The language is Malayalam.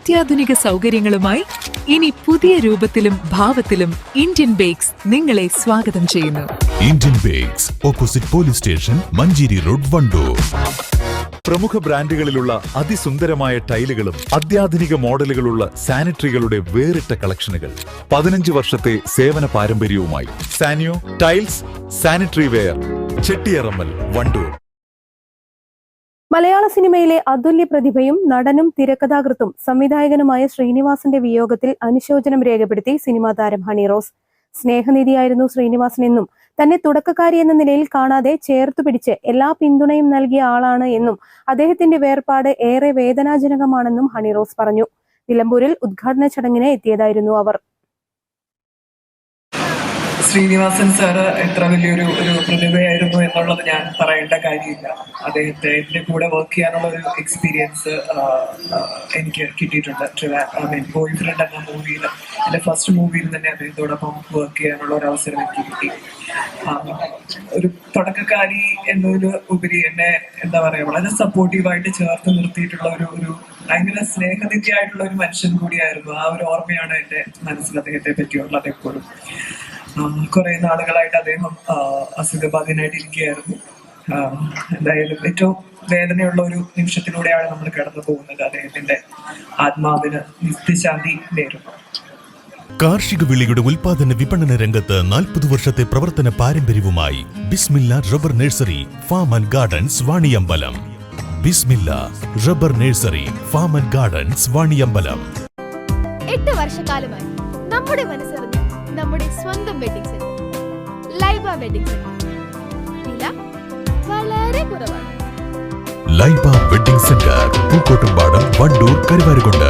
അത്യാധുനിക സൗകര്യങ്ങളുമായി ഇനി പുതിയ രൂപത്തിലും ഭാവത്തിലും ഇന്ത്യൻ ബേക്സ് നിങ്ങളെ സ്വാഗതം ചെയ്യുന്നു. Indian bakes, opposite police station, Manjeri road, Wandoor. പ്രമുഖ ബ്രാൻഡുകളിലുള്ള അതിസുന്ദരമായ ടൈലുകളും അത്യാധുനിക മോഡലുകളുള്ള സാനിറ്ററികളുടെ വേറിട്ട കളക്ഷനുകൾ. 15 വർഷത്തെ സേവന പാരമ്പര്യവുമായി Saniyo tiles, sanitary ware, Chettiyarammal, Wandoor. മലയാള സിനിമയിലെ അതുല്യ പ്രതിഭയും നടനും തിരക്കഥാകൃത്തും സംവിധായകനുമായ ശ്രീനിവാസന്റെ വിയോഗത്തിൽ അനുശോചനം രേഖപ്പെടുത്തി സിനിമാ താരം ഹണി റോസ്. സ്നേഹനിധിയായിരുന്നു ശ്രീനിവാസനെന്നും തന്നെ തുടക്കക്കാരി എന്ന നിലയിൽ കാണാതെ ചേർത്തുപിടിച്ച് എല്ലാ പിന്തുണയും നൽകിയ ആളാണ് എന്നും അദ്ദേഹത്തിന്റെ വേർപാട് ഏറെ വേദനാജനകമാണെന്നും ഹണി റോസ് പറഞ്ഞു. നിലമ്പൂരിൽ ഉദ്ഘാടന ചടങ്ങിന് എത്തിയതായിരുന്നു അവർ. ശ്രീനിവാസൻ സാറ് എത്ര വലിയൊരു പ്രതിഭയായിരുന്നു എന്നുള്ളത് ഞാൻ പറയേണ്ട കാര്യമില്ല. അദ്ദേഹത്തിന്റെ കൂടെ വർക്ക് ചെയ്യാനുള്ള ഒരു എക്സ്പീരിയൻസ് എനിക്ക് കിട്ടിയിട്ടുണ്ട്. ബോയ് ഫ്രണ്ട് എന്ന മൂവിയിൽ, എൻ്റെ ഫസ്റ്റ് മൂവിയിൽ തന്നെ അദ്ദേഹത്തോടൊപ്പം വർക്ക് ചെയ്യാനുള്ള ഒരു അവസരം എനിക്ക് കിട്ടി. ഒരു തുടക്കക്കാരി എന്നതിന് ഉപരി എന്നെ എന്താ പറയുക, വളരെ സപ്പോർട്ടീവായിട്ട് ചേർത്ത് നിർത്തിയിട്ടുള്ള ഒരു ഭയങ്കര സ്നേഹനിധിയായിട്ടുള്ള ഒരു മനുഷ്യൻ കൂടിയായിരുന്നു. ആ ഒരു ഓർമ്മയാണ് എൻ്റെ മനസ്സിൽ അദ്ദേഹത്തെ പറ്റിയുള്ളത് എപ്പോഴും. കുറെ നാളുകളായിട്ട് അദ്ദേഹം അസുഖബാധിതനായിട്ട് ഇരിക്കുകയായിരുന്നു. എന്തായാലും ഏറ്റവും വേദനയുള്ള ഒരു നിമിഷത്തിലൂടെയാണ് നമ്മൾ കടന്നു പോകുന്നത്. അദ്ദേഹത്തിന്റെ ആത്മാവിന് നിത്യശാന്തി നേരുന്നു. കാർഷിക വിളയുടെ ഉൽപാദന വിപണന രംഗത്ത് 40 വർഷത്തെ പ്രവർത്തന പാരമ്പര്യവുമായി Bismillah rubber nursery, farm and gardens, Vaniyambalam. Bismillah rubber nursery, farm and gardens, Vaniyambalam. 8 വർഷക്കാലമായി നമ്മുടെ മനസ്സറിഞ്ഞ നമ്മുടെ സ്വന്തം wedding centre Laiba wedding centre. വില വളരെ കുറവാണ്. Laiba wedding centre, Pookkottumpadam, Wandoor, Karuvarakundu.